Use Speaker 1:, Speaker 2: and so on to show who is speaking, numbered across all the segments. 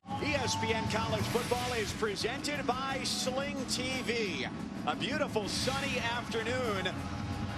Speaker 1: ESPN College Football is presented by Sling TV. A beautiful sunny afternoon.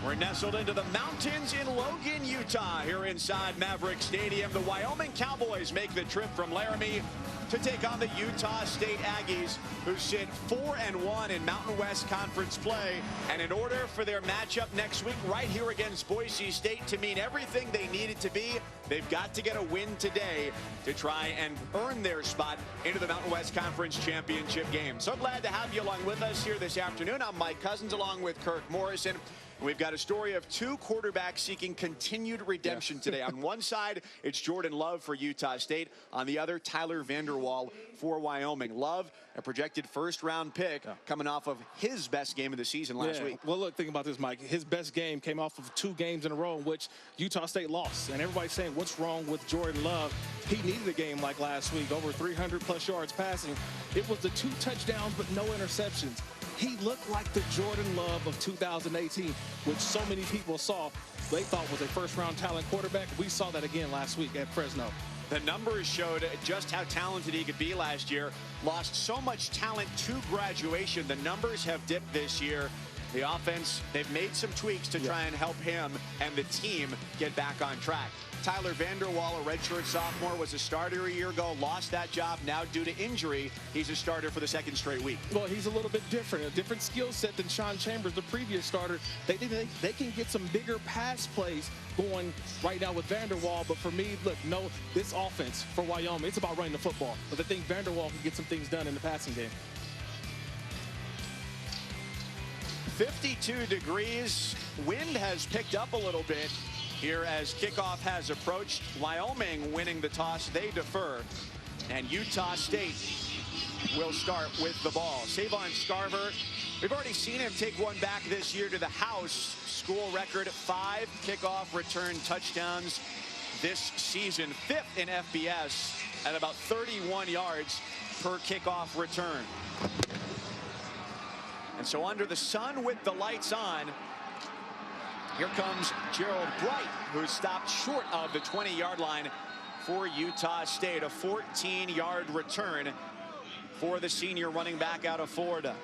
Speaker 1: We're nestled into the mountains in Logan, Utah. Here inside Maverick Stadium, the Wyoming Cowboys make the trip from Laramie to take on the Utah State Aggies, who sit 4-1 in Mountain West Conference play. And in order for their matchup next week right here against Boise State to mean everything they need it to be, they've got to get a win today to try and earn their spot into the Mountain West Conference Championship game. So glad to have you along with us here this afternoon. I'm Mike Cousins along with Kirk Morrison. We've got a story of two quarterbacks seeking continued redemption today. On one side, it's Jordan Love for Utah State. On the other, Tyler Vanderwall for Wyoming. Love, a projected first-round pick, coming off of his best game of the season last week.
Speaker 2: Well, look, think about this, Mike. His best game came off of 2 games in a row in which Utah State lost. And everybody's saying, what's wrong with Jordan Love? He needed a game like last week, over 300-plus yards passing. It was the 2 touchdowns but no interceptions. He looked like the Jordan Love of 2018, which so many people saw they thought was a first-round talent quarterback. We saw that again last week at Fresno.
Speaker 1: The numbers showed just how talented he could be last year. Lost so much talent to graduation. The numbers have dipped this year. The offense, they've made some tweaks to try and help him and the team get back on track. Tyler Vanderwall, a redshirt sophomore, was a starter a year ago, lost that job. Now, due to injury, he's a starter for the 2nd straight week.
Speaker 2: Well, he's a little bit different, a different skill set than Sean Chambers, the previous starter. They can get some bigger pass plays going right now with Vanderwall. But for me, look, this offense for Wyoming, it's about running the football. But I think Vanderwall can get some things done in the passing game.
Speaker 1: 52 degrees. Wind has picked up a little bit here as kickoff has approached. Wyoming winning the toss. They defer. And Utah State will start with the ball. Savon Scarver, we've already seen him take one back this year to the house. School record 5 kickoff return touchdowns this season. 5th in FBS at about 31 yards per kickoff return. And so under the sun with the lights on, here comes Gerald Bright, who stopped short of the 20-yard line for Utah State. A 14-yard return for the senior running back out of Florida.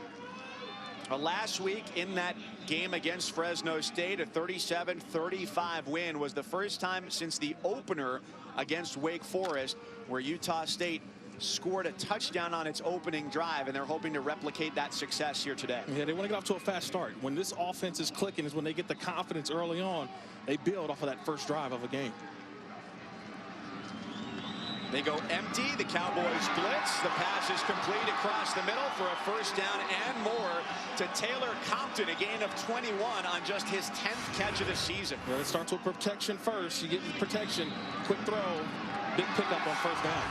Speaker 1: Last week in that game against Fresno State, a 37-35 win was the first time since the opener against Wake Forest where Utah State scored a touchdown on its opening drive, and they're hoping to replicate that success here today.
Speaker 2: Yeah, they want to get off to a fast start. When this offense is clicking is when they get the confidence early on. They build off of that first drive of a game.
Speaker 1: They go empty. The Cowboys blitz. The pass is complete across the middle for a first down and more to Taylor Compton, a gain of 21 on just his 10th catch of the season.
Speaker 2: Well, it starts with protection first. You get the protection, quick throw, big pickup on first down.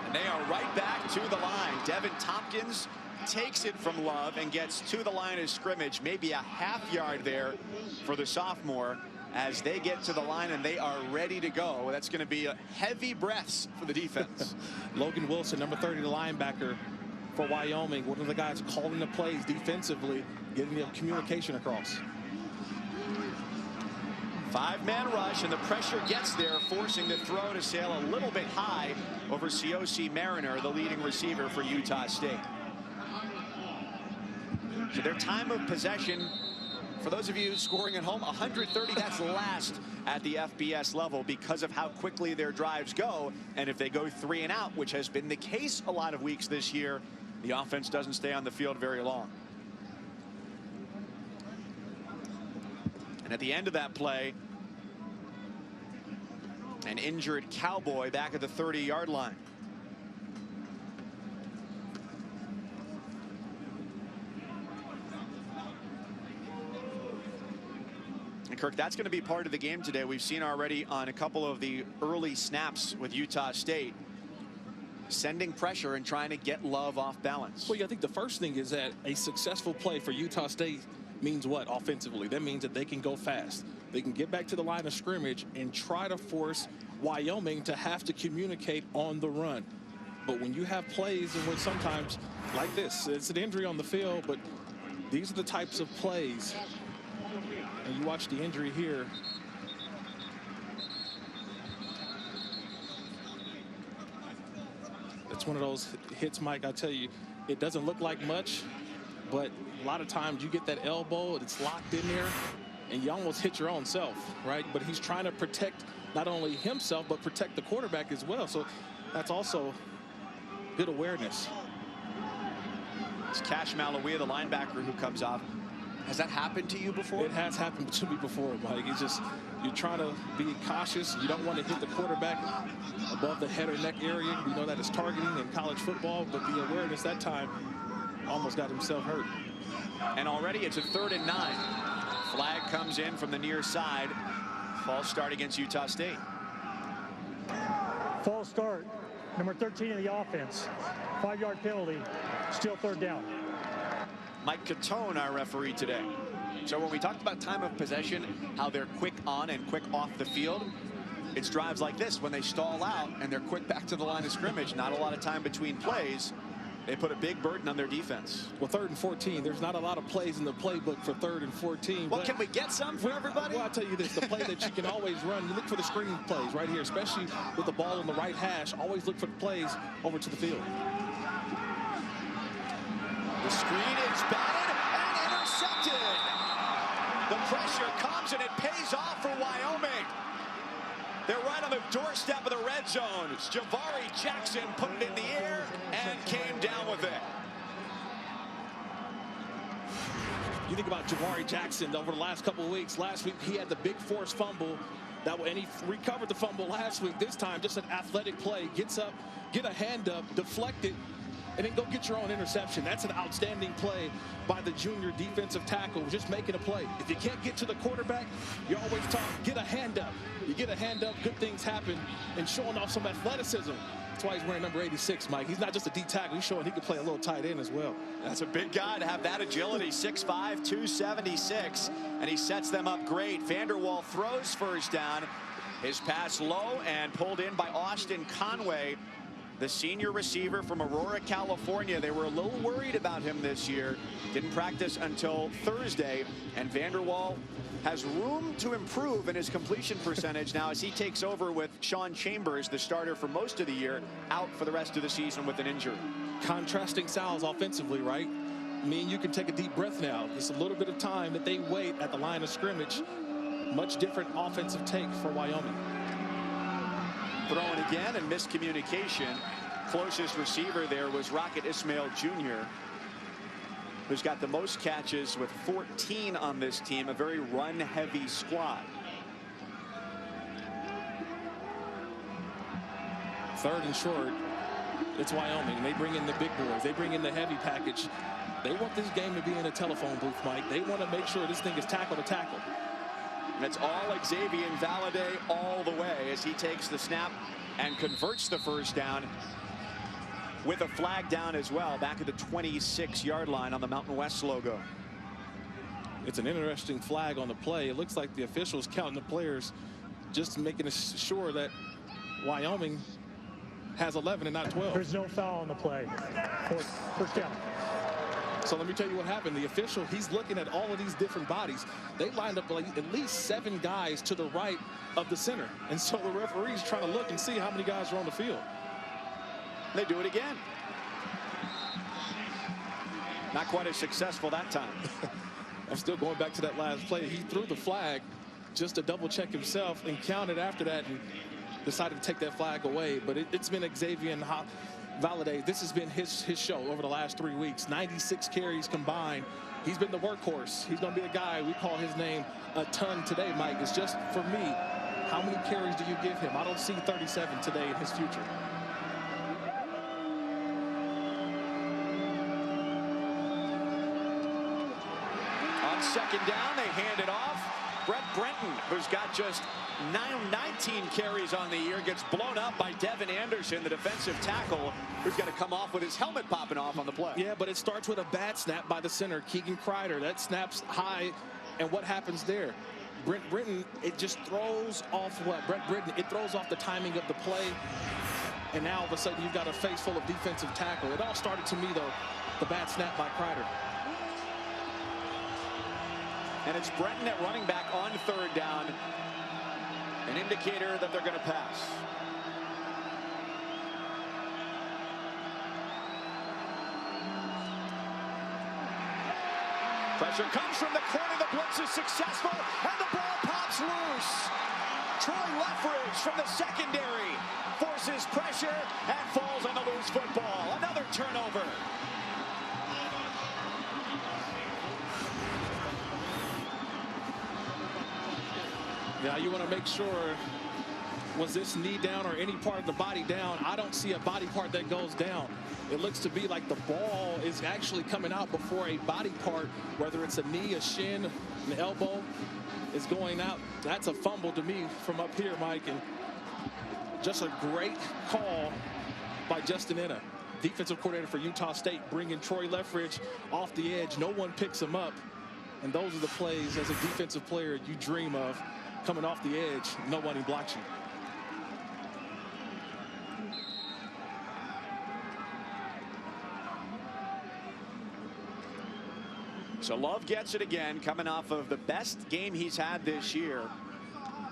Speaker 1: And they are right back to the line. Devin Tompkins takes it from Love and gets to the line of scrimmage, maybe a half yard there for the sophomore as they get to the line and they are ready to go. That's going to be heavy breaths for the defense.
Speaker 2: Logan Wilson, number 30, the linebacker for Wyoming, one of the guys calling the plays defensively, getting the communication across.
Speaker 1: 5-man rush, and the pressure gets there, forcing the throw to sail a little bit high over Cioce Mariner, the leading receiver for Utah State. So their time of possession, for those of you scoring at home, 130, that's last at the FBS level because of how quickly their drives go. And if they go 3 and out, which has been the case a lot of weeks this year, the offense doesn't stay on the field very long. And at the end of that play, an injured Cowboy back at the 30-yard line. And Kirk, that's going to be part of the game today. We've seen already on a couple of the early snaps with Utah State, sending pressure and trying to get Love off balance.
Speaker 2: Well, yeah, I think the first thing is that a successful play for Utah State means what offensively? That means that they can go fast. They can get back to the line of scrimmage and try to force Wyoming to have to communicate on the run. But when you have plays in which sometimes, like this, it's an injury on the field, but these are the types of plays. And you watch the injury here. It's one of those hits, Mike, I tell you, it doesn't look like much, but a lot of times you get that elbow, it's locked in there, and you almost hit your own self, right? But he's trying to protect not only himself, but protect the quarterback as well. So that's also good awareness.
Speaker 1: It's Cash Malawia, the linebacker, who comes off. Has that happened to you before?
Speaker 2: It has happened to me before, Mike. It's just, you're trying to be cautious. You don't want to hit the quarterback above the head or neck area. We know that it's targeting in college football, but the awareness that time almost got himself hurt.
Speaker 1: And already it's a 3rd and 9. Flag comes in from the near side. False start against Utah State.
Speaker 3: False start. Number 13 of the offense. 5-yard penalty. Still 3rd down.
Speaker 1: Mike Catone, our referee today. So when we talked about time of possession, how they're quick on and quick off the field, it's drives like this when they stall out and they're quick back to the line of scrimmage. Not a lot of time between plays. They put a big burden on their defense.
Speaker 2: Well, 3rd and 14, there's not a lot of plays in the playbook for 3rd and 14.
Speaker 1: Well, can we get some for everybody?
Speaker 2: Well, I'll tell you this, the play that you can always run, you look for the screen plays right here, especially with the ball in the right hash. Always look for the plays over to the field.
Speaker 1: The screen is batted and intercepted. The pressure comes and it pays off for Wyoming. They're right on the doorstep of the red zone. It's Javari Jackson put it in the air and came down with it.
Speaker 2: You think about Javari Jackson over the last couple of weeks. Last week he had the big forced fumble, and he recovered the fumble last week. This time just an athletic play, gets up, get a hand up, deflect it, and then go get your own interception. That's an outstanding play by the junior defensive tackle, just making a play. If you can't get to the quarterback, you always talk, get a hand up. You get a hand up, good things happen, and showing off some athleticism. That's why he's wearing number 86, Mike. He's not just a D tackle. He's showing he can play a little tight end as well.
Speaker 1: That's a big guy to have that agility, 6'5", 276, and he sets them up great. Vanderwall throws first down. His pass low and pulled in by Austin Conway, the senior receiver from Aurora, California. They were a little worried about him this year. Didn't practice until Thursday, and Vanderwall has room to improve in his completion percentage now as he takes over with Sean Chambers, the starter for most of the year, out for the rest of the season with an injury.
Speaker 2: Contrasting styles offensively, right? I mean, you can take a deep breath now. Just a little bit of time that they wait at the line of scrimmage. Much different offensive take for Wyoming.
Speaker 1: Throwing again and miscommunication. Closest receiver there was Rocket Ismail Jr., who's got the most catches with 14 on this team, a very run-heavy squad.
Speaker 2: 3rd and short, it's Wyoming. They bring in the big boys. They bring in the heavy package. They want this game to be in a telephone booth, Mike. They want to make sure this thing is tackle to tackle.
Speaker 1: And it's all Xavier Valladay all the way as he takes the snap and converts the first down with a flag down as well, back at the 26-yard line on the Mountain West logo.
Speaker 2: It's an interesting flag on the play. It looks like the officials counting the players, just making sure that Wyoming has 11 and not 12.
Speaker 3: There's no foul on the play. First down.
Speaker 2: So let me tell you what happened. The official, he's looking at all of these different bodies. They lined up like at least 7 guys to the right of the center. And so the referee's trying to look and see how many guys are on the field.
Speaker 1: They do it again. Not quite as successful that time.
Speaker 2: I'm still going back to that last play. He threw the flag just to double check himself and counted after that and decided to take that flag away. But it's been Xavier and Valladay. This has been his show over the last 3 weeks. 96 carries combined. He's been the workhorse. He's going to be a guy, we call his name a ton today, Mike. It's just, for me, how many carries do you give him? I don't see 37 today in his future.
Speaker 1: On second down, they hand it off. Brett Brenton, who's got just 19 carries on the year, gets blown up by Devin Anderson, the defensive tackle, who's going to come off with his helmet popping off on the play.
Speaker 2: Yeah, but it starts with a bad snap by the center, Keegan Kreider. That snaps high, and what happens there? Brett Brenton, it just throws off what? Brett Brenton, it throws off the timing of the play, and now all of a sudden you've got a face full of defensive tackle. It all started to me, though, the bad snap by Kreider.
Speaker 1: And it's Brenton at running back on third down. An indicator that they're going to pass. Pressure comes from the corner. The blitz is successful, and the ball pops loose. Troy Leffridge from the secondary forces pressure and falls on the loose football. Another turnover.
Speaker 2: Yeah, you want to make sure, was this knee down or any part of the body down? I don't see a body part that goes down. It looks to be like the ball is actually coming out before a body part, whether it's a knee, a shin, an elbow, is going out. That's a fumble to me from up here, Mike. And just a great call by Justin Enna, defensive coordinator for Utah State, bringing Troy Leffridge off the edge. No one picks him up. And those are the plays as a defensive player you dream of. Coming off the edge, nobody blocks you.
Speaker 1: So Love gets it again, coming off of the best game he's had this year.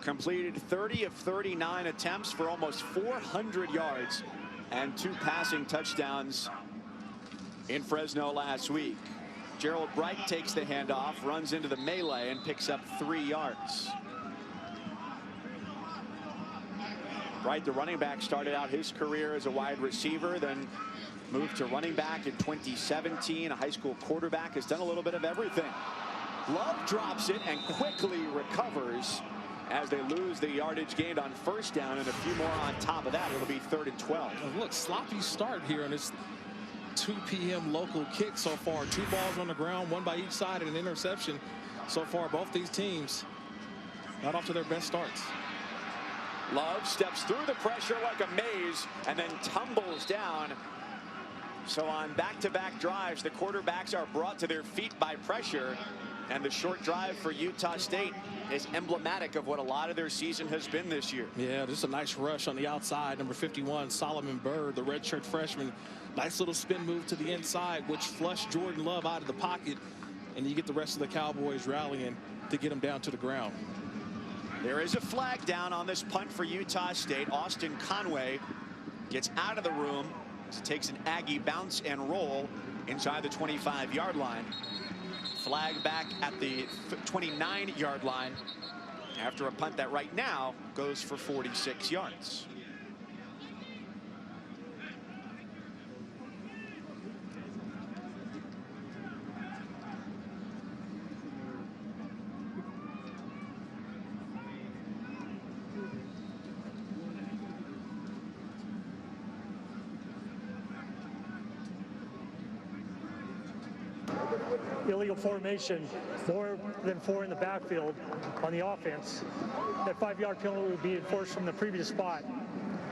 Speaker 1: Completed 30 of 39 attempts for almost 400 yards and 2 passing touchdowns in Fresno last week. Gerald Bright takes the handoff, runs into the melee, and picks up 3 yards. Bright, the running back, started out his career as a wide receiver, then moved to running back in 2017. A high school quarterback, has done a little bit of everything. Love drops it and quickly recovers as they lose the yardage gained on first down, and a few more on top of that. It'll be 3rd and 12.
Speaker 2: Look, sloppy start here on this 2 p.m. local kick so far. 2 balls on the ground, 1 by each side, and an interception so far. Both these teams not off to their best starts.
Speaker 1: Love steps through the pressure like a maze and then tumbles down. So on back-to-back drives, the quarterbacks are brought to their feet by pressure, and the short drive for Utah State is emblematic of what a lot of their season has been this year.
Speaker 2: Yeah, just a nice rush on the outside. Number 51, Solomon Byrd, the redshirt freshman. Nice little spin move to the inside, which flushed Jordan Love out of the pocket, and you get the rest of the Cowboys rallying to get him down to the ground.
Speaker 1: There is a flag down on this punt for Utah State. Austin Conway gets out of the room. Takes an Aggie bounce and roll inside the 25-yard line. Flag back at the 29-yard line after a punt that right now goes for 46 yards.
Speaker 3: Illegal formation, more than 4 in the backfield on the offense. That 5-yard penalty would be enforced from the previous spot.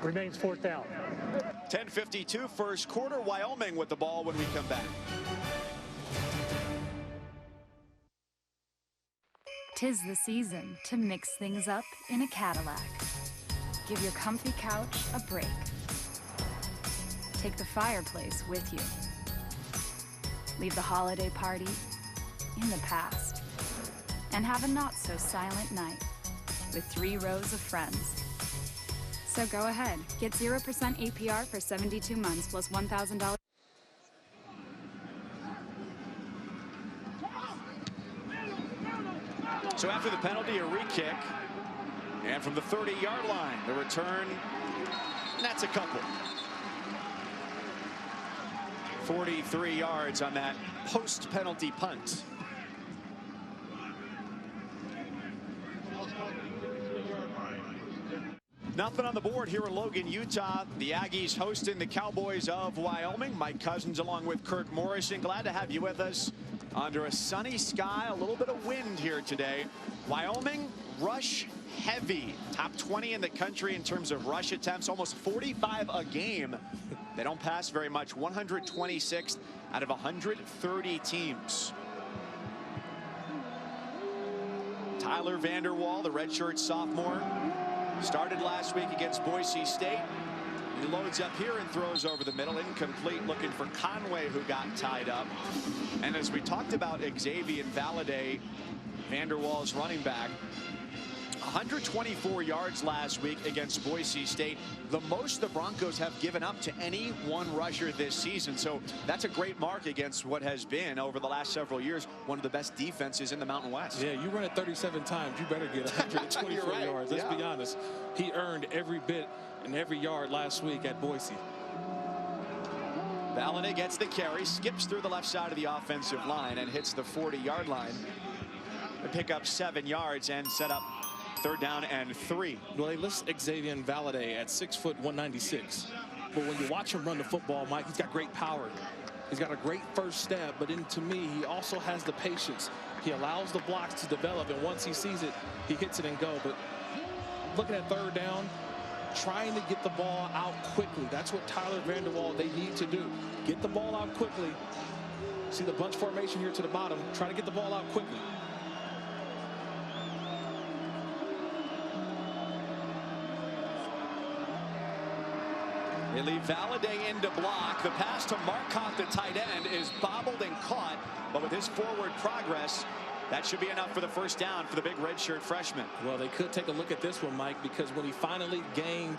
Speaker 3: Remains 4th down.
Speaker 1: 10:52 first quarter. Wyoming with the ball when we come back.
Speaker 4: Tis the season to mix things up in a Cadillac. Give your comfy couch a break. Take the fireplace with you. Leave the holiday party in the past. And have a not-so-silent night with 3 rows of friends. So go ahead, get 0% APR for 72 months plus $1,000.
Speaker 1: So after the penalty, a re-kick. And from the 30-yard line, the return, and that's a couple. 43 yards on that post-penalty punt. Nothing on the board here in Logan, Utah. The Aggies hosting the Cowboys of Wyoming. Mike Cousins along with Kirk Morrison. Glad to have you with us under a sunny sky. A little bit of wind here today. Wyoming, rush heavy. Top 20 in the country in terms of rush attempts. Almost 45 a game. They don't pass very much. 126th out of 130 teams. Tyler Vanderwall, the redshirt sophomore, started last week against Boise State. He loads up here and throws over the middle. Incomplete, looking for Conway, who got tied up. And as we talked about Xavier Valade, Vanderwall's running back, 124 yards last week against Boise State, the most the Broncos have given up to any one rusher this season. So that's a great mark against what has been, over the last several years, one of the best defenses in the Mountain West.
Speaker 2: Yeah, you run it 37 times, you better get 124
Speaker 1: right.
Speaker 2: yards. Let's be honest. He earned every bit and every yard last week at Boise.
Speaker 1: Valadez gets the carry, skips through the left side of the offensive line and hits the 40-yard line to pick up 7 yards and set up 3rd down and 3.
Speaker 2: Well, they list Xavier Valadez at 6 foot 196. But when you watch him run the football, Mike, he's got great power. He's got a great first step, but then to me, he also has the patience. He allows the blocks to develop, and once he sees it, he hits it and go. But looking at 3rd down, trying to get the ball out quickly. That's what Tyler Vanderwall, they need to do. Get the ball out quickly. See the bunch formation here to the bottom. Try to get the ball out quickly.
Speaker 1: They leave Valadez into block. The pass to Marcotte, the tight end, is bobbled and caught. But with his forward progress, that should be enough for the 1st down for the big redshirt freshman.
Speaker 2: Well, they could take a look at this one, Mike, because when he finally gained,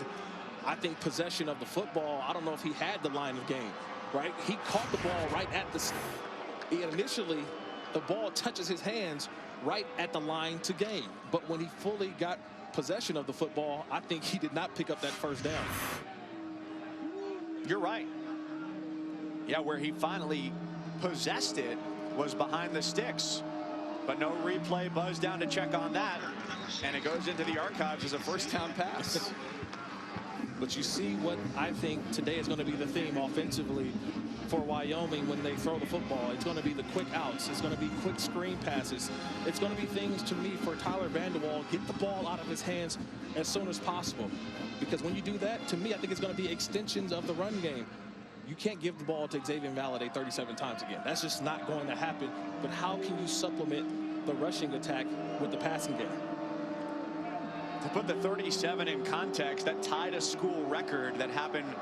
Speaker 2: I think, possession of the football, I don't know if he had the line of game, right? He caught the ball right at the... Initially, the ball touches his hands right at the line to gain. But when he fully got possession of the football, I think he did not pick up that 1st down.
Speaker 1: You're right. Yeah, where he finally possessed it was behind the sticks. But no replay. Buzz down to check on that. And it goes into the archives as a 1st down pass.
Speaker 2: But you see what I think today is going to be the theme offensively for Wyoming when they throw the football. It's going to be the quick outs. It's going to be quick screen passes. It's going to be things, to me, for Tyler Vanderwall, get the ball out of his hands as soon as possible. Because when you do that, to me, I think it's going to be extensions of the run game. You can't give the ball to Xavier Valadez 37 times again. That's just not going to happen. But how can you supplement the rushing attack with the passing game?
Speaker 1: To put the 37 in context, that tied a school record that happened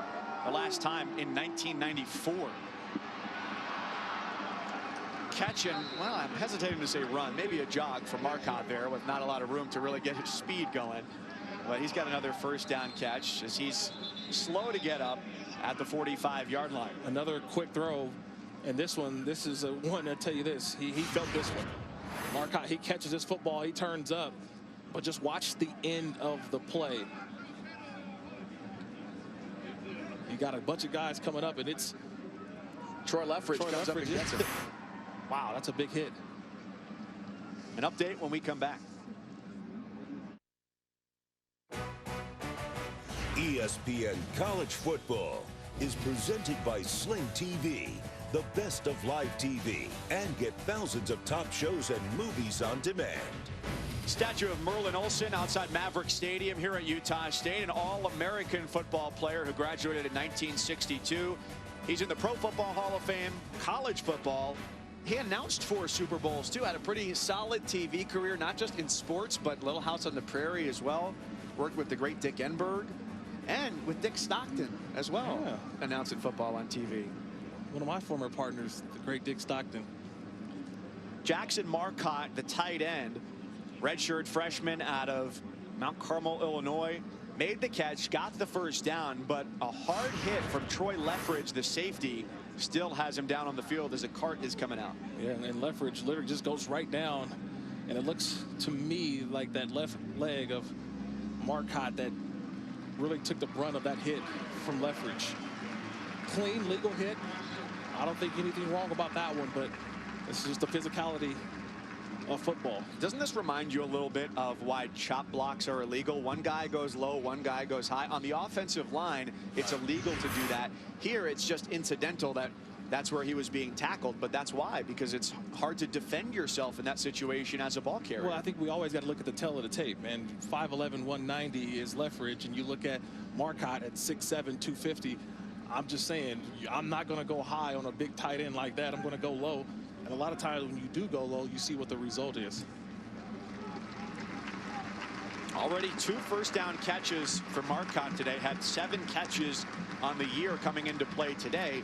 Speaker 1: the last time in 1994. Catch and, well, I'm hesitating to say run, maybe a jog for Marcotte there with not a lot of room to really get his speed going. But he's got another 1st down catch as he's slow to get up at the 45-yard line.
Speaker 2: Another quick throw, and this is a one. I'll tell you this, he felt this one. Marcotte, he catches this football, he turns up, but just watch the end of the play. You got a bunch of guys coming up, and it's
Speaker 1: Troy Leffridge comes up and gets him.
Speaker 2: Wow, that's a big hit.
Speaker 1: An update when we come back.
Speaker 5: ESPN College Football is presented by Sling TV, the best of live TV, and get thousands of top shows and movies on demand.
Speaker 1: Statue of Merlin Olsen outside Maverick Stadium here at Utah State, an All-American football player who graduated in 1962. He's in the Pro Football Hall of Fame, college football. He announced 4 Super Bowls, too. Had a pretty solid TV career, not just in sports, but Little House on the Prairie as well. Worked with the great Dick Enberg and with Dick Stockton as well, announcing football on TV.
Speaker 2: One of my former partners, the great Dick Stockton.
Speaker 1: Jackson Marcotte, the tight end, redshirt freshman out of Mount Carmel, Illinois, made the catch, got the 1st down, but a hard hit from Troy Leffridge, the safety, still has him down on the field as a cart is coming out.
Speaker 2: Yeah, and Leffridge literally just goes right down, and it looks to me like that left leg of Marcotte that really took the brunt of that hit from Leffridge. Clean, legal hit. I don't think anything wrong about that one, but it's just the physicality of football.
Speaker 1: Doesn't this remind you a little bit of why chop blocks are illegal? One guy goes low, one guy goes high. On the offensive line, it's illegal to do that. Here, it's just incidental that's where he was being tackled, but that's why, because it's hard to defend yourself in that situation as a ball carrier.
Speaker 2: Well, I think we always got to look at the tail of the tape, and 5'11", 190 is Leffridge, and you look at Marcotte at 6'7", 250. I'm just saying, I'm not going to go high on a big tight end like that. I'm going to go low. And a lot of times when you do go low, you see what the result is.
Speaker 1: Already 2 1st down catches for Marcotte today. Had 7 catches on the year coming into play today.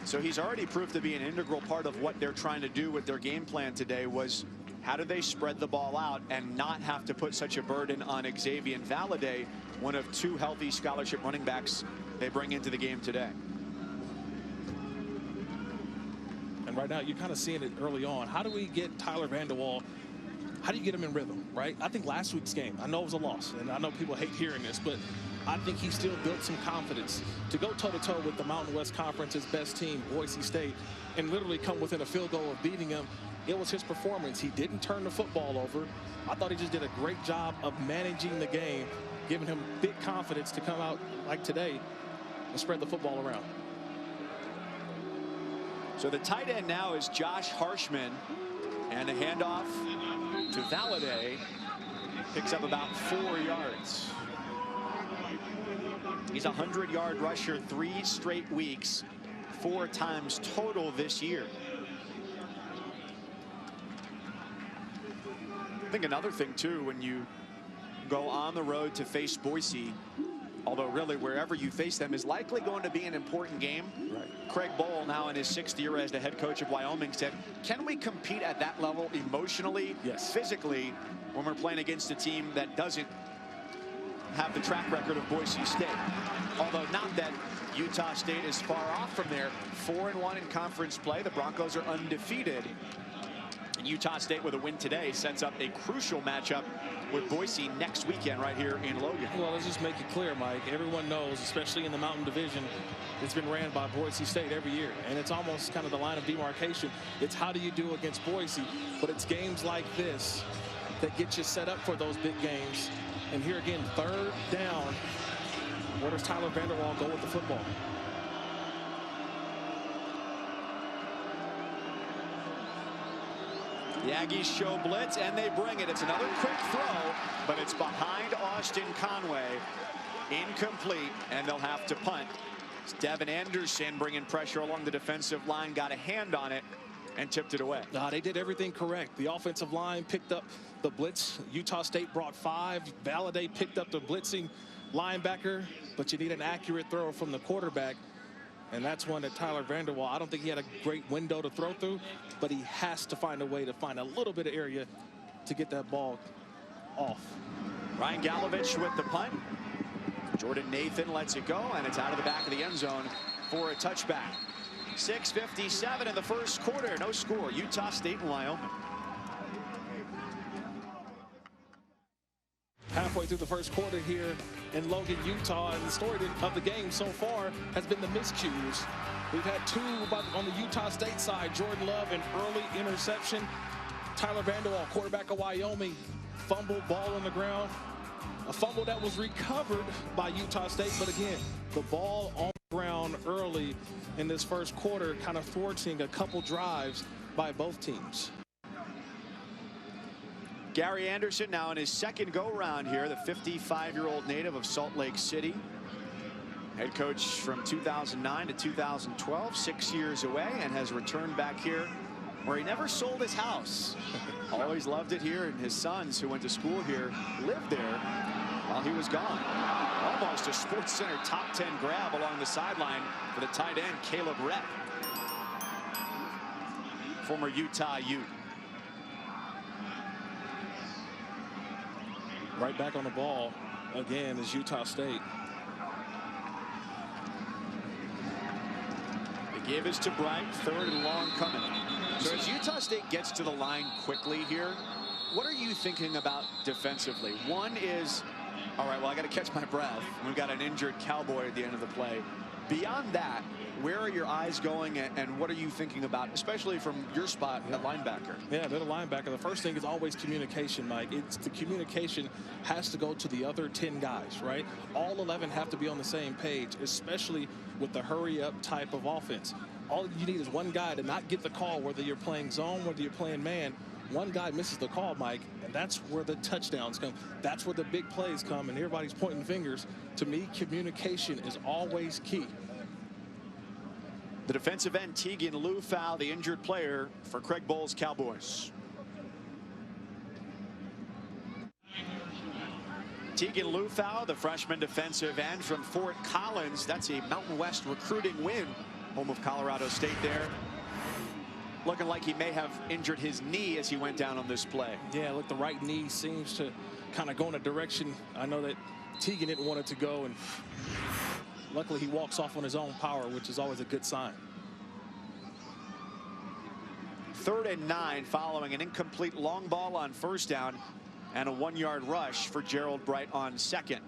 Speaker 1: So he's already proved to be an integral part of what they're trying to do with their game plan today was How do they spread the ball out and not have to put such a burden on Xavier Valladay, one of 2 healthy scholarship running backs they bring into the game today?
Speaker 2: And right now, you're kind of seeing it early on. How do we get Tyler Vanderwall? How do you get him in rhythm, right? I think last week's game, I know it was a loss, and I know people hate hearing this, but I think he still built some confidence to go toe-to-toe with the Mountain West Conference's best team, Boise State, and literally come within a field goal of beating him. It was his performance. He didn't turn the football over. I thought he just did a great job of managing the game, giving him big confidence to come out like today and spread the football around.
Speaker 1: So the tight end now is Josh Harshman, and a handoff to Valladay. Picks up about 4 yards. He's a 100-yard rusher 3 straight weeks, 4 times total this year. I think another thing too, when you go on the road to face Boise, although really wherever you face them is likely going to be an important game.
Speaker 2: Right.
Speaker 1: Craig Bohl, now in his 6th year as the head coach of Wyoming, said, can we compete at that level emotionally,
Speaker 2: yes,
Speaker 1: physically, when we're playing against a team that doesn't have the track record of Boise State? Although not that Utah State is far off from there. 4-1 in conference play. The Broncos are undefeated. And Utah State with a win today sets up a crucial matchup with Boise next weekend right here in Logan.
Speaker 2: Well, let's just make it clear, Mike. Everyone knows, especially in the Mountain Division, it's been ran by Boise State every year. And it's almost kind of the line of demarcation. It's how do you do against Boise? But it's games like this that get you set up for those big games. And here again, 3rd down. Where does Tyler Vanderwall go with the football?
Speaker 1: The Aggies show blitz, and they bring it. It's another quick throw, but it's behind Austin Conway. Incomplete, and they'll have to punt. It's Devin Anderson bringing pressure along the defensive line, got a hand on it, and tipped it away.
Speaker 2: They did everything correct. The offensive line picked up the blitz. Utah State brought 5. Valladay picked up the blitzing linebacker, but you need an accurate throw from the quarterback. And that's one that Tyler Vanderwall, I don't think he had a great window to throw through, but he has to find a way to find a little bit of area to get that ball off.
Speaker 1: Ryan Galovich with the punt. Jordan Nathan lets it go, and it's out of the back of the end zone for a touchback. 6:57 in the first quarter. No score. Utah State and Wyoming.
Speaker 2: Halfway through the first quarter here in Logan, Utah, and the story of the game so far has been the miscues. We've had 2 on the Utah State side. Jordan Love, an early interception. Tyler Vanderwall, quarterback of Wyoming, fumbled, ball on the ground. A fumble that was recovered by Utah State, but again, the ball on the ground early in this first quarter, kind of thwarting a couple drives by both teams.
Speaker 1: Gary Anderson now in his 2nd go-round here, the 55-year-old native of Salt Lake City. Head coach from 2009 to 2012, 6 years away, and has returned back here where he never sold his house. Always loved it here, and his sons, who went to school here, lived there while he was gone. Almost a SportsCenter top 10 grab along the sideline for the tight end, Caleb Rett, former Utah Ute.
Speaker 2: Right back on the ball again is Utah State.
Speaker 1: The give is to Bright, 3rd and long coming. So as Utah State gets to the line quickly here, what are you thinking about defensively? One is, all right, well, I got to catch my breath. We've got an injured Cowboy at the end of the play. Beyond that, where are your eyes going, and what are you thinking about, especially from your spot at linebacker?
Speaker 2: Yeah, middle linebacker. The first thing is always communication, Mike. It's the communication has to go to the other 10 guys, right? All 11 have to be on the same page, especially with the hurry-up type of offense. All you need is one guy to not get the call, whether you're playing zone, whether you're playing man. One guy misses the call, Mike, and that's where the touchdowns come. That's where the big plays come, and everybody's pointing fingers. To me, communication is always key.
Speaker 1: The defensive end, Tegan Lufau, the injured player for Craig Bohl's Cowboys. Tegan Lufau, the freshman defensive end from Fort Collins. That's a Mountain West recruiting win. Home of Colorado State there. looking like he may have injured his knee as he went down on this play.
Speaker 2: Yeah, look, the right knee seems to kind of go in a direction. I know that Teagan didn't want it to go, and luckily he walks off on his own power, which is always a good sign.
Speaker 1: 3rd and 9 following an incomplete long ball on first down and a 1-yard rush for Gerald Bright on second,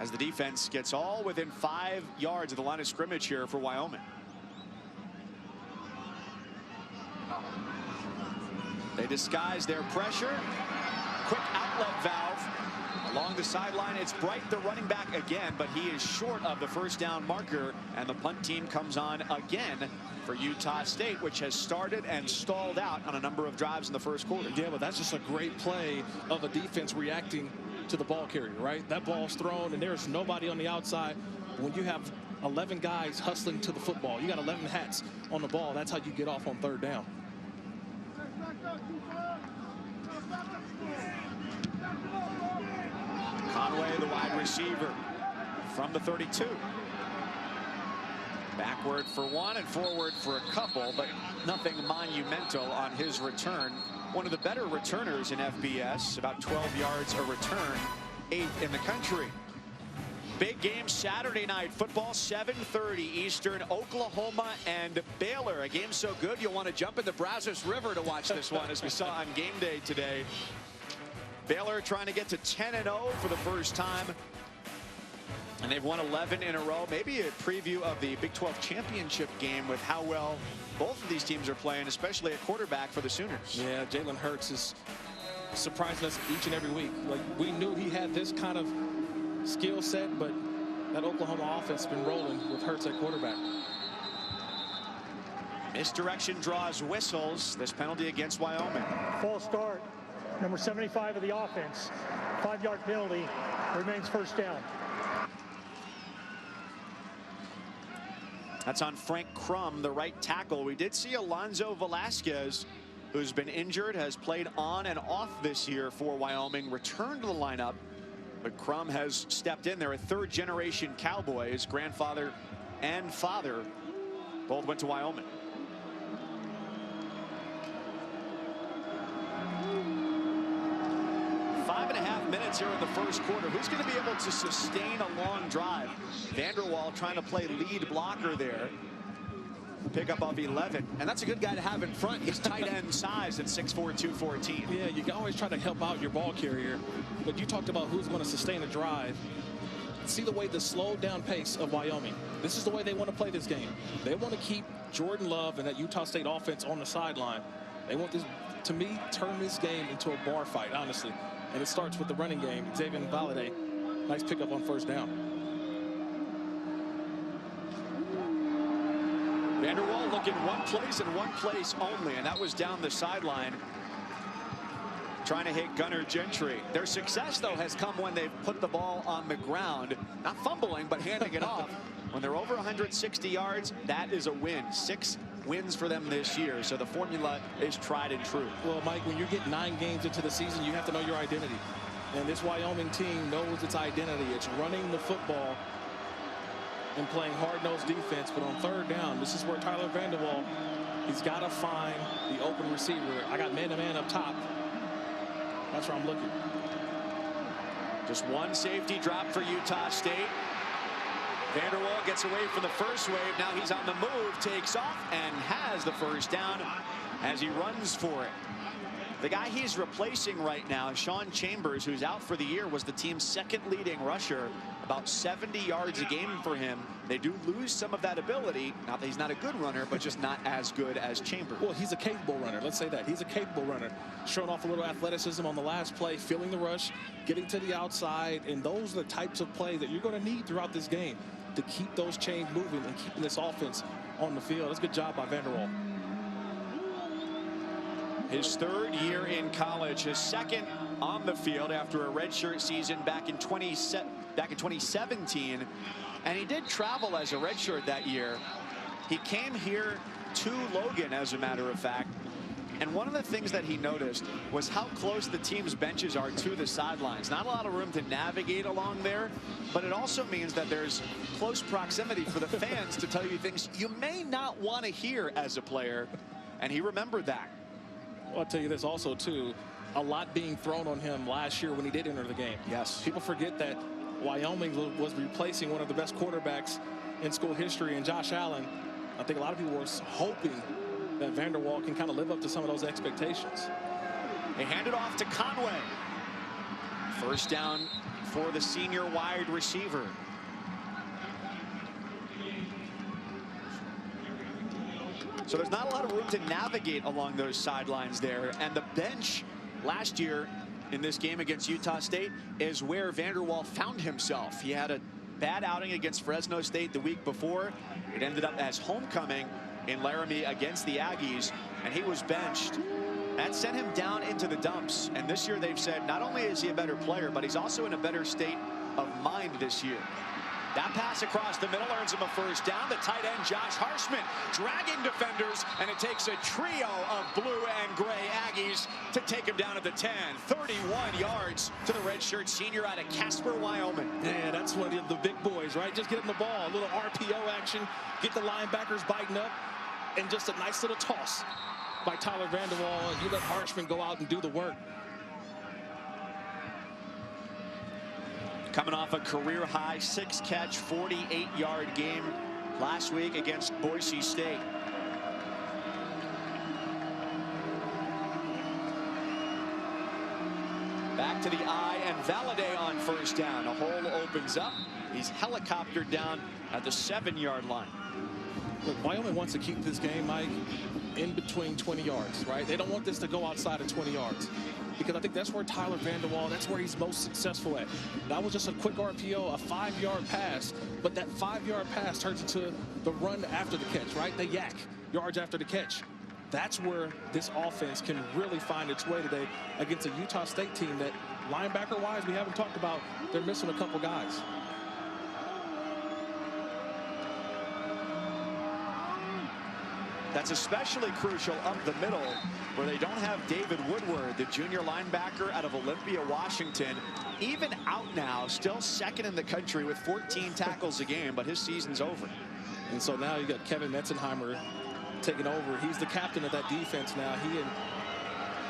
Speaker 1: as the defense gets all within 5 yards of the line of scrimmage here for Wyoming. They disguise their pressure. Quick outlet valve along the sideline. It's Bright, the running back again, but he is short of the first down marker, and the punt team comes on again for Utah State, which has started and stalled out on a number of drives in the first quarter.
Speaker 2: Yeah, but that's just a great play of a defense reacting to the ball carrier, right? That ball's thrown and there's nobody on the outside. When you have 11 guys hustling to the football, you got 11 hats on the ball. That's how you get off on 3rd down.
Speaker 1: Conway, the wide receiver from the 32. Backward for one and forward for a couple, but nothing monumental on his return. One of the better returners in FBS, about 12 yards a return, 8th in the country. Big game Saturday night football, 7:30 Eastern, Oklahoma and Baylor. A game so good you'll want to jump in the Brazos River to watch this one, as we saw on game day today. Baylor trying to get to 10-0 for the first time, and they've won 11 in a row. Maybe a preview of the Big 12 championship game with how well both of these teams are playing, especially at quarterback for the Sooners.
Speaker 2: Yeah, Jalen Hurts is surprising us each and every week. Like, we knew he had this kind of skill set, but that Oklahoma offense has been rolling with Hurts at quarterback.
Speaker 1: Misdirection draws whistles. This penalty against Wyoming.
Speaker 3: False start. Number 75 of the offense. 5-yard penalty. Remains first down.
Speaker 1: That's on Frank Crum, the right tackle. We did see Alonzo Velasquez, who's been injured, has played on and off this year for Wyoming, returned to the lineup. But Crum has stepped in there, a 3rd-generation Cowboy. His grandfather and father both went to Wyoming. Minutes here in the first quarter. Who's going to be able to sustain a long drive? Vanderwall trying to play lead blocker there. Pick up of 11, and that's a good guy to have in front. He's tight end size at 6'4", 214.
Speaker 2: Yeah, you can always try to help out your ball carrier, but you talked about who's going to sustain a drive. See the way the slowed down pace of Wyoming. This is the way they want to play this game. They want to keep Jordan Love and that Utah State offense on the sideline. They want this, to me, turn this game into a bar fight, honestly. And it starts with the running game. Xavier Valade, nice pickup on first down.
Speaker 1: Vanderwall looking one place and one place only, and that was down the sideline, trying to hit Gunnar Gentry. Their success, though, has come when they've put the ball on the ground, not fumbling, but handing it off. When they're over 160 yards, that is a win. 6 wins for them this year, so the formula is tried and true.
Speaker 2: Well, Mike, when you get 9 games into the season, you have to know your identity. And this Wyoming team knows its identity. It's running the football and playing hard-nosed defense. But on 3rd down, this is where Tyler Vanderwall, he's got to find the open receiver. I got man-to-man up top. That's where I'm looking.
Speaker 1: Just one safety drop for Utah State. Vanderwall gets away from the first wave. Now he's on the move, takes off, and has the first down as he runs for it. The guy he's replacing right now, Sean Chambers, who's out for the year, was the team's 2nd leading rusher. About 70 yards a game for him. They do lose some of that ability. Not that he's not a good runner, but just not as good as Chambers.
Speaker 2: Well, he's a capable runner. Let's say that. He's a capable runner. Showing off a little athleticism on the last play, feeling the rush, getting to the outside, and those are the types of plays that you're going to need throughout this game to keep those chains moving and keeping this offense on the field. That's a good job by Vanderwall.
Speaker 1: His 3rd year in college, his 2nd on the field after a redshirt season back in 2017, and he did travel as a redshirt that year. He came here to Logan, as a matter of fact, and one of the things that he noticed was how close the team's benches are to the sidelines. Not a lot of room to navigate along there, but it also means that there's close proximity for the fans to tell you things you may not want to hear as a player. and he remembered that.
Speaker 2: Well, I'll tell you this also, too. A lot being thrown on him last year when he did enter the game.
Speaker 1: Yes.
Speaker 2: People forget that Wyoming was replacing one of the best quarterbacks in school history in Josh Allen. I think a lot of people were hoping that Vanderwall can kind of live up to some of those expectations.
Speaker 1: They hand it off to Conway. First down for the senior wide receiver. So there's not a lot of room to navigate along those sidelines there. And the bench last year in this game against Utah State is where Vanderwall found himself. He had a bad outing against Fresno State the week before. It ended up as homecoming in Laramie against the Aggies, and he was benched. That sent him down into the dumps. And this year they've said not only is he a better player, but he's also in a better state of mind this year. That pass across the middle earns him a first down. The tight end, Josh Harshman, dragging defenders, and it takes a trio of blue and gray Aggies to take him down at the 10. 31 yards to the redshirt senior out of Casper, Wyoming.
Speaker 2: Yeah, that's one of the big boys, right? Just get him the ball, a little RPO action, get the linebackers biting up, and just a nice little toss by Tyler Vanderwall. You let Harshman go out and do the work.
Speaker 1: Coming off a career-high 6-catch, 48-yard game last week against Boise State. Back to the eye, and Valladay on first down. A hole opens up. He's helicoptered down at the 7-yard line.
Speaker 2: Look, Wyoming wants to keep this game, Mike, in between 20 yards, right? They don't want this to go outside of 20 yards. Because I think that's where Tyler Vanderwall, that's where he's most successful at. That was just a quick RPO, a 5-yard pass, but that 5-yard pass turns into the run after the catch, right? The yak, yards after the catch. That's where this offense can really find its way today against a Utah State team that, linebacker-wise, we haven't talked about. They're missing a couple guys.
Speaker 1: That's especially crucial up the middle, where they don't have David Woodward, the junior linebacker out of Olympia, Washington. Even out now, still second in the country with 14 tackles a game, but his season's over.
Speaker 2: And so now you got Kevin Metzenheimer taking over. He's the captain of that defense now. He and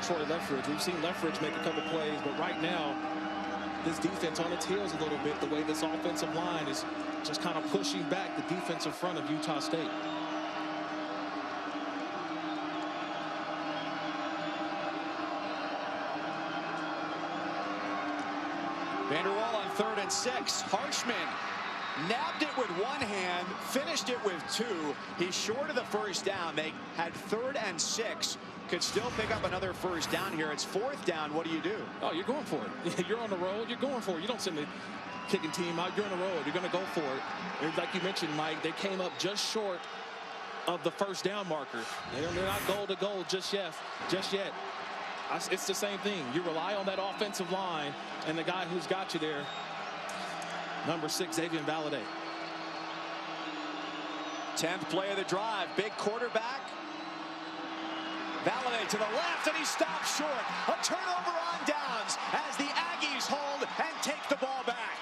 Speaker 2: Troy Leffridge. We've seen Leffridge make a couple plays, but right now, this defense on its heels a little bit. The way this offensive line is just kind of pushing back the defensive front of Utah State.
Speaker 1: Vanderwall on 3rd and 6. Harshman nabbed it with one hand, finished it with two. He's short of the first down. They had 3rd and 6. Could still pick up another first down here. It's 4th down. What do you do?
Speaker 2: Oh, you're going for it. You're on the road. You're going for it. You don't send the kicking team out. You're on the road. You're going to go for it. And like you mentioned, Mike, they came up just short of the first down marker. They're not goal to goal just yet. It's the same thing. You rely on that offensive line and the guy who's got you there, number 6, Xavier Valladay.
Speaker 1: 10th play of the drive. Big quarterback. Valladay to the left, and he stops short. A turnover on downs as the Aggies hold and take the ball back.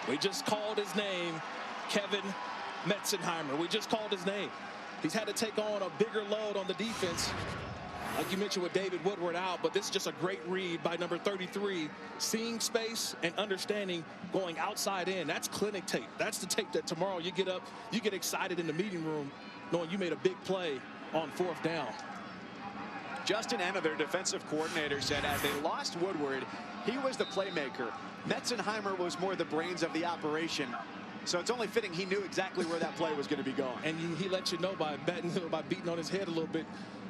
Speaker 2: We just called his name, Kevin Metzenheimer. We just called his name. He's had to take on a bigger load on the defense, like you mentioned with David Woodward out, but this is just a great read by number 33, seeing space and understanding going outside in. That's clinic tape. That's the tape that tomorrow you get up, you get excited in the meeting room knowing you made a big play on 4th down.
Speaker 1: Justin Enna, their defensive coordinator, said as they lost Woodward, he was the playmaker. Metzenheimer was more the brains of the operation. So it's only fitting he knew exactly where that play was going to be going.
Speaker 2: And he let you know by beating on his head a little bit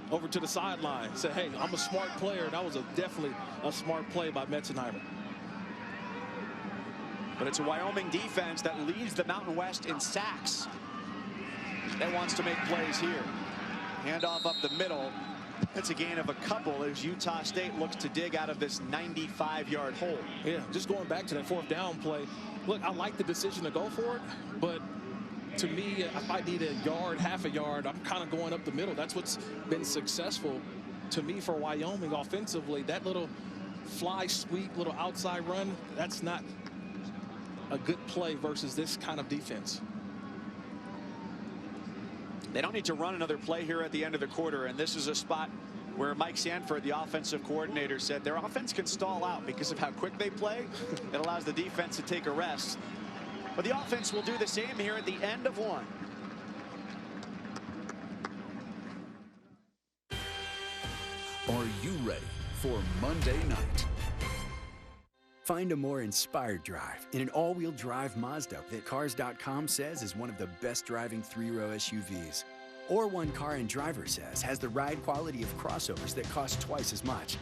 Speaker 2: over to the sideline. Said, hey, I'm a smart player. That was definitely a smart play by Metzenheimer.
Speaker 1: But it's a Wyoming defense that leads the Mountain West in sacks. That wants to make plays here. Handoff up the middle. That's a gain of a couple as Utah State looks to dig out of this 95-yard hole.
Speaker 2: Yeah, just going back to that 4th down play. Look, I like the decision to go for it, but to me, if I need a yard, half a yard, I'm kind of going up the middle. That's what's been successful to me for Wyoming offensively. That little fly sweep, little outside run, that's not a good play versus this kind of defense.
Speaker 1: They don't need to run another play here at the end of the quarter, and this is a spot where Mike Sanford, the offensive coordinator, said their offense can stall out because of how quick they play. It allows the defense to take a rest. But the offense will do the same here at the end of one.
Speaker 6: Are you ready for Monday night? Find a more inspired drive in an all-wheel drive Mazda that Cars.com says is one of the best driving three-row SUVs. Or one Car and Driver says has the ride quality of crossovers that cost twice as much.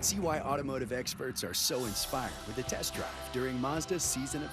Speaker 6: See why automotive experts are so inspired with a test drive during Mazda's Season of